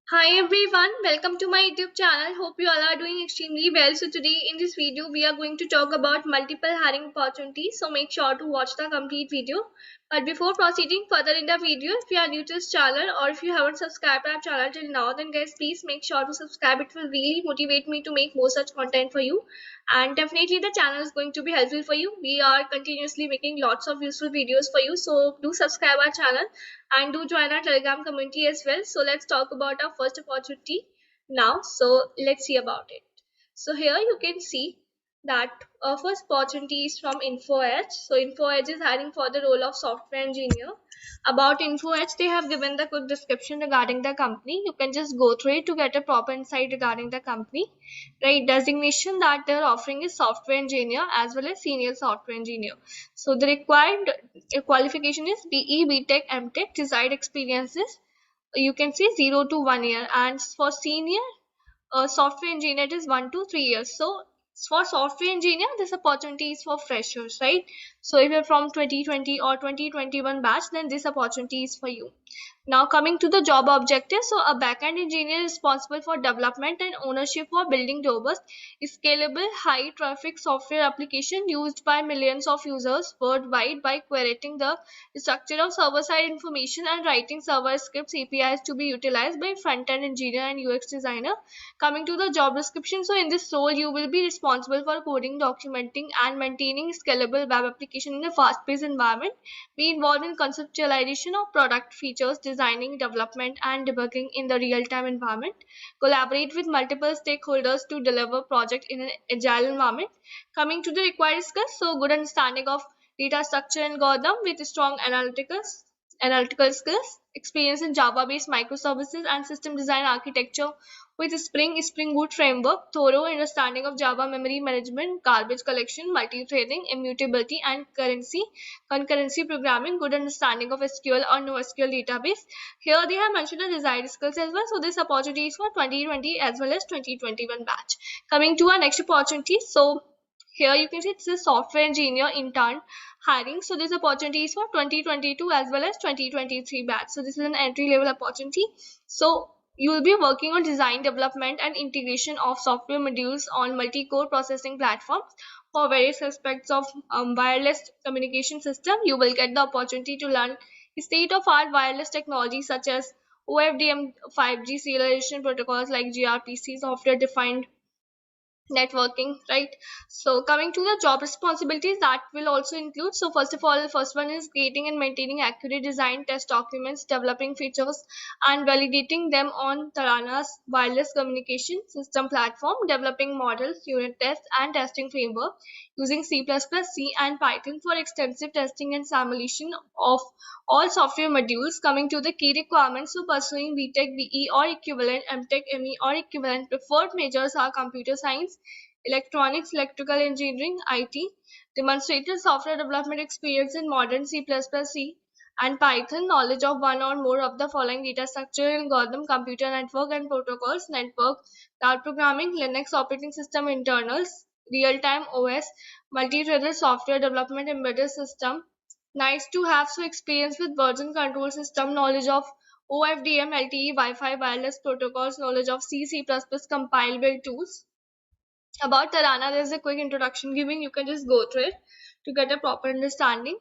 Hi everyone, welcome to my YouTube channel. Hope you all are doing extremely well. So today in this video we are going to talk about multiple hiring opportunities. So make sure to watch the complete video. But before proceeding further in the video, if you are new to this channel or if you haven't subscribed our channel till now, then guys please make sure to subscribe. It will really motivate me to make more such content for you. And definitely the channel is going to be helpful for you. We are continuously making lots of useful videos for you. So do subscribe our channel and do join our telegram community as well. So let's talk about our first opportunity now. So let's see about it. So here you can see that our first opportunity is from InfoEdge. So InfoEdge is hiring for the role of software engineer. About InfoEdge, they have given the quick description regarding the company. You can just go through it to get a proper insight regarding the company. Right, designation that they're offering is software engineer as well as senior software engineer. So the required qualification is BE, BTech, MTech, desired experiences. You can say 0 to 1 year, and for senior software engineer it is 1 to 3 years. So for software engineer this opportunity is for freshers, right? So if you're from 2020 or 2021 batch, then this opportunity is for you. Now coming to the job objective, so a backend engineer is responsible for development and ownership for building robust, scalable, high traffic software application used by millions of users worldwide by querying the structure of server-side information and writing server scripts APIs to be utilized by front-end engineer and UX designer. Coming to the job description, so in this role you will be responsible for coding, documenting and maintaining scalable web application in a fast-paced environment, be involved in conceptualization of product features, designing, development, and debugging in the real-time environment. Collaborate with multiple stakeholders to deliver project in an agile environment. Coming to the required skills, so good understanding of data structure and algorithm with strong analytical skills, experience in Java-based microservices and system design architecture with Spring Boot framework, thorough understanding of Java memory management, garbage collection, multi-threading, immutability, and concurrency programming, good understanding of SQL or NoSQL database. Here they have mentioned the desired skills as well. So this opportunity is for 2020 as well as 2021 batch. Coming to our next opportunity. So here you can see it's a software engineer intern hiring. So this opportunity is for 2022 as well as 2023 batch. So this is an entry level opportunity. So you will be working on design, development, and integration of software modules on multi-core processing platforms for various aspects of wireless communication system. You will get the opportunity to learn state-of-art wireless technology such as OFDM, 5G serialization protocols like gRPC, software-defined networking, right? So coming to the job responsibilities that will also include, so first of all, the first one is creating and maintaining accurate design test documents, developing features and validating them on Tarana's wireless communication system platform, developing models, unit tests and testing framework using C++, C and Python for extensive testing and simulation of all software modules. Coming to the key requirements, so pursuing BTech, BE or equivalent, MTech, ME or equivalent. Preferred majors are computer science, electronics, electrical engineering, IT. Demonstrated software development experience in modern C++, C and Python. Knowledge of one or more of the following data structure, algorithm, computer network and protocols, network, cloud programming, Linux operating system internals, real-time OS, multi-threaded software development, embedded system. Nice to have so experience with version control system, knowledge of OFDM, LTE, Wi-Fi, wireless protocols, knowledge of C, C++ compile build tools. About Tarana, there's a quick introduction giving. You can just go through it to get a proper understanding.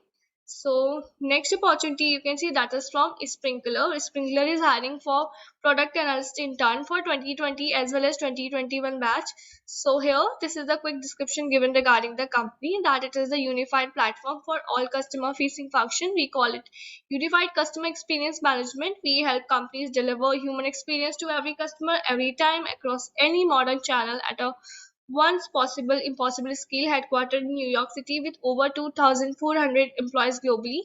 So next opportunity you can see that is from Sprinkler. Sprinkler is hiring for product analyst intern for 2020 as well as 2021 batch. So here this is the quick description given regarding the company, that it is a unified platform for all customer facing function. We call it unified customer experience management. We help companies deliver human experience to every customer every time across any modern channel at a once possible impossible scale, headquartered in New York City with over 2,400 employees globally.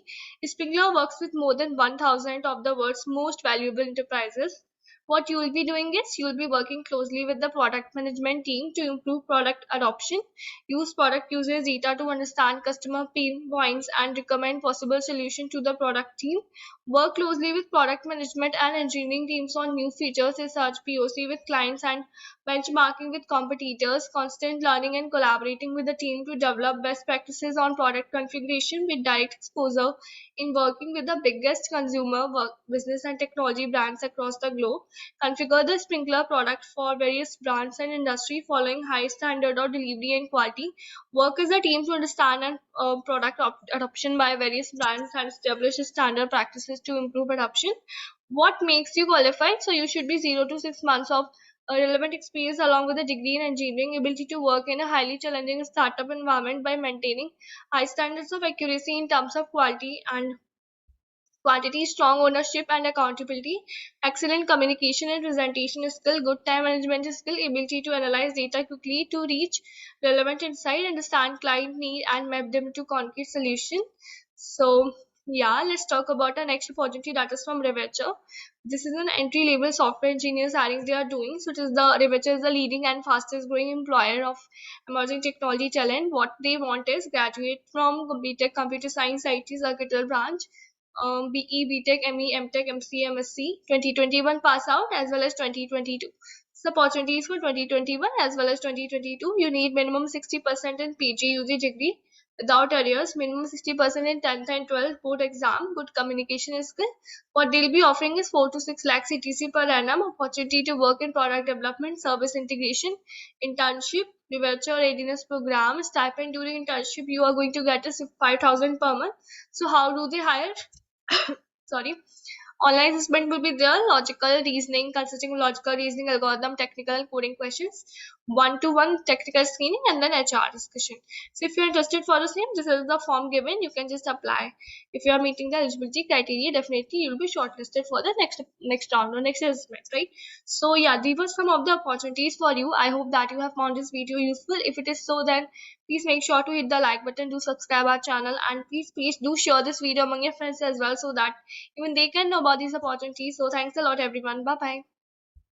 Springler works with more than 1,000 of the world's most valuable enterprises. What you will be doing is you will be working closely with the product management team to improve product adoption, use product users data to understand customer pain points and recommend possible solution to the product team, work closely with product management and engineering teams on new features, research POC with clients and benchmarking with competitors, constant learning and collaborating with the team to develop best practices on product configuration with direct exposure in working with the biggest consumer work, business and technology brands across the globe. Configure the sprinkler product for various brands and industry following high standard of delivery and quality. Work as a team to understand and product adoption by various brands and establish standard practices to improve adoption. What makes you qualified? So you should be 0 to 6 months of relevant experience along with a degree in engineering, ability to work in a highly challenging startup environment by maintaining high standards of accuracy in terms of quality and quantity, strong ownership and accountability, excellent communication and presentation skill, good time management skill, ability to analyze data quickly to reach relevant insight, understand client need and map them to concrete solution. So yeah, let's talk about our next opportunity, that is from Revecher. This is an entry level software engineers hiring they are doing. So it is the Revecher is the leading and fastest growing employer of emerging technology talent. What they want is graduate from BTech Computer Science IT Circuital branch, BE, BTech, ME, MTech, MC, MSc 2021 pass out as well as 2022. So opportunities for 2021 as well as 2022. You need minimum 60% in PG UG degree without arrears, minimum 60% in 10th and 12th board exam, good communication skill. What they'll be offering is 4 to 6 lakhs CTC per annum, opportunity to work in product development, service integration, internship, virtual readiness program, stipend during internship. You are going to get a 5,000 per month. So how do they hire? Sorry. Online assessment will be there, logical reasoning consisting of logical reasoning, algorithm, technical and coding questions, one-to-one technical screening, and then HR discussion. So if you're interested for the same, this is the form given. You can just apply. If you are meeting the eligibility criteria, definitely you'll be shortlisted for the next round or next assessment, right? So yeah, these were some of the opportunities for you. I hope that you have found this video useful. If it is so, then please make sure to hit the like button, do subscribe our channel, and please do share this video among your friends as well so that even they can know about these opportunities. So thanks a lot everyone. Bye bye.